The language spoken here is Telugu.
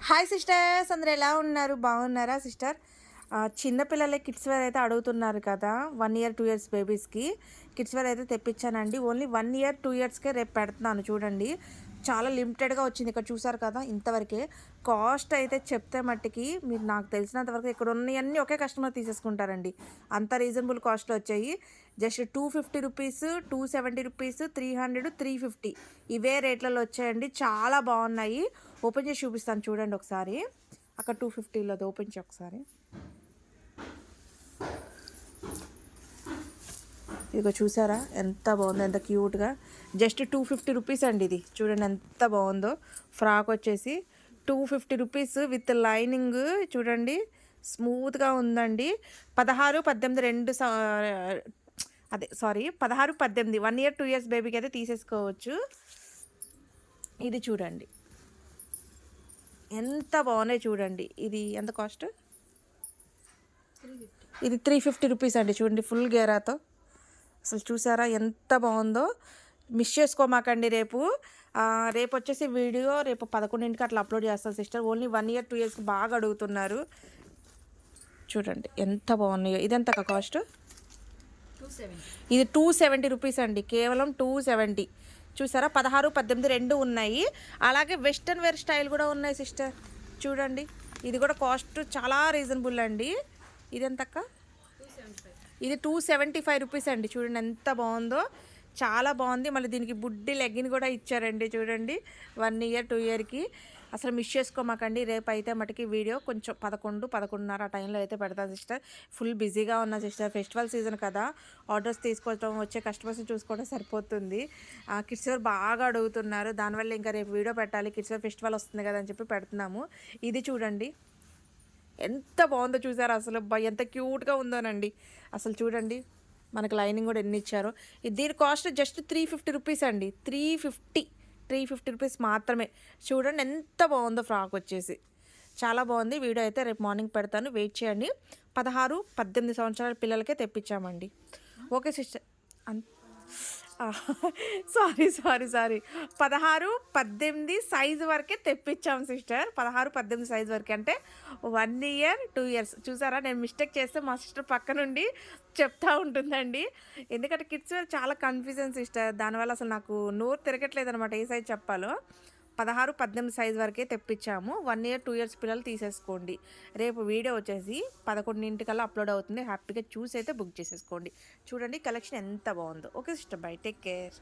హాయ్ సిస్టర్స్, అందరు ఎలా ఉన్నారు? బాగున్నారా సిస్టర్? చిన్నపిల్లలే కిడ్స్ వేర్ అయితే అడుగుతున్నారు కదా, 1 ఇయర్ 2 ఇయర్స్ బేబీస్కి కిడ్స్ వేర్ అయితే తెప్పించానండి. ఓన్లీ 1 ఇయర్ 2 ఇయర్స్కే రేపు పెడుతున్నాను. చూడండి, చాలా లిమిటెడ్గా వచ్చింది. ఇక్కడ చూసారు కదా, ఇంతవరకే. కాస్ట్ అయితే చెప్తే మట్టికి మీరు నాకు తెలిసినంత వరకు ఇక్కడ ఉన్నవన్నీ ఒకే కస్టమర్ తీసేసుకుంటారండి. అంత రీజనబుల్ కాస్ట్లో వచ్చాయి. జస్ట్ 250 రూపీస్, 270 రూపీస్, 300, 350 ఇవే రేట్లలో వచ్చాయండి. చాలా బాగున్నాయి. ఓపెన్ చేసి చూపిస్తాను చూడండి ఒకసారి. అక్కడ 250లో ఓపెన్ చేసి ఒకసారి. ఇదిగో చూసారా ఎంత బాగుందో, ఎంత క్యూట్గా. జస్ట్ 250 రూపీస్ అండి. ఇది చూడండి ఎంత బాగుందో. ఫ్రాక్ వచ్చేసి 250 రూపీస్ విత్ లైనింగ్. చూడండి స్మూత్గా ఉందండి. 16, 18 రెండు అదే సారీ 16, 18 1 ఇయర్ 2 ఇయర్స్ బేబీకి అయితే తీసేసుకోవచ్చు. ఇది చూడండి ఎంత బాగున్నాయి చూడండి. ఇది ఎంత కాస్ట్? ఇది 350 రూపీస్ అండి. చూడండి ఫుల్ గేరాతో. అసలు చూసారా ఎంత బాగుందో. మిస్ చేసుకోమాకండి. రేపు వచ్చేసి వీడియో రేపు 11ంటికి అట్లా అప్లోడ్ చేస్తాను సిస్టర్. ఓన్లీ 1 ఇయర్ 2 ఇయర్స్కి బాగా అడుగుతున్నారు. చూడండి ఎంత బాగున్నాయో. ఇది ఎంత కాస్ట్? ఇది 270 రూపీస్ అండి. కేవలం 270. చూసారా 16, 18 రెండు ఉన్నాయి. అలాగే వెస్ట్రన్ వేర్ స్టైల్ కూడా ఉన్నాయి సిస్టర్. చూడండి ఇది కూడా కాస్ట్ చాలా రీజనబుల్ అండి. ఇది ఎంతక్క? ఇది 275 రూపీస్ అండి. చూడండి ఎంత బాగుందో, చాలా బాగుంది. మళ్ళీ దీనికి బుడ్డి లెగ్గిన్ కూడా ఇచ్చారండి. చూడండి 1 ఇయర్ 2 ఇయర్కి. అసలు మిస్ చేసుకోమాకండి. రేపు అయితే మటుకి వీడియో కొంచెం 11, 11:30 ఆ టైంలో అయితే పెడతాను సిస్టర్. ఫుల్ బిజీగా ఉన్నా సిస్టర్. ఫెస్టివల్ సీజన్ కదా, ఆర్డర్స్ తీసుకోవడం, వచ్చే కస్టమర్స్ని చూసుకోవడం సరిపోతుంది. కిడ్స్ వేర్ బాగా అడుగుతున్నారు. దానివల్ల ఇంకా రేపు వీడియో పెట్టాలి. కిడ్స్ వేర్ ఫెస్టివల్ వస్తుంది కదా అని చెప్పి పెడుతున్నాము. ఇది చూడండి ఎంత బాగుందో. చూసారా అసలు ఎంత క్యూట్గా ఉందోనండి. అసలు చూడండి మనకు లైనింగ్ కూడా ఎన్ని ఇచ్చారో. దీని కాస్ట్ జస్ట్ 350 రూపీస్ అండి. 350 రూపీస్ మాత్రమే. చూడండి ఎంత బాగుందో. ఫ్రాక్ వచ్చేసి చాలా బాగుంది. వీడియో అయితే రేపు మార్నింగ్ పెడతాను, వెయిట్ చేయండి. 16, 18 సంవత్సరాల పిల్లలకే తెప్పించామండి. Okay sister. సారీ 16, 18 సైజు వరకే తెప్పించాం సిస్టర్. 16, 18 సైజు వరకే అంటే 1 ఇయర్ 2 ఇయర్స్. చూసారా, నేను మిస్టేక్ చేస్తే మా సిస్టర్ పక్క నుండి చెప్తా ఉంటుందండి. ఎందుకంటే కిడ్స్ వేర్ చాలా కన్ఫ్యూజన్ సిస్టర్. దానివల్ల అసలు నాకు నోరు తిరగట్లేదు అనమాట ఏ సైజ్ చెప్పాలో. 16, 18 సైజు వరకే తెప్పించాము. 1 ఇయర్ 2 ఇయర్స్ పిల్లలు తీసేసుకోండి. రేపు వీడియో వచ్చేసి 11ంటికల్లా అప్లోడ్ అవుతుంది. హ్యాపీగా చూసి అయితే బుక్ చేసేసుకోండి. చూడండి కలెక్షన్ ఎంత బాగుందో. Okay sister, by, take care.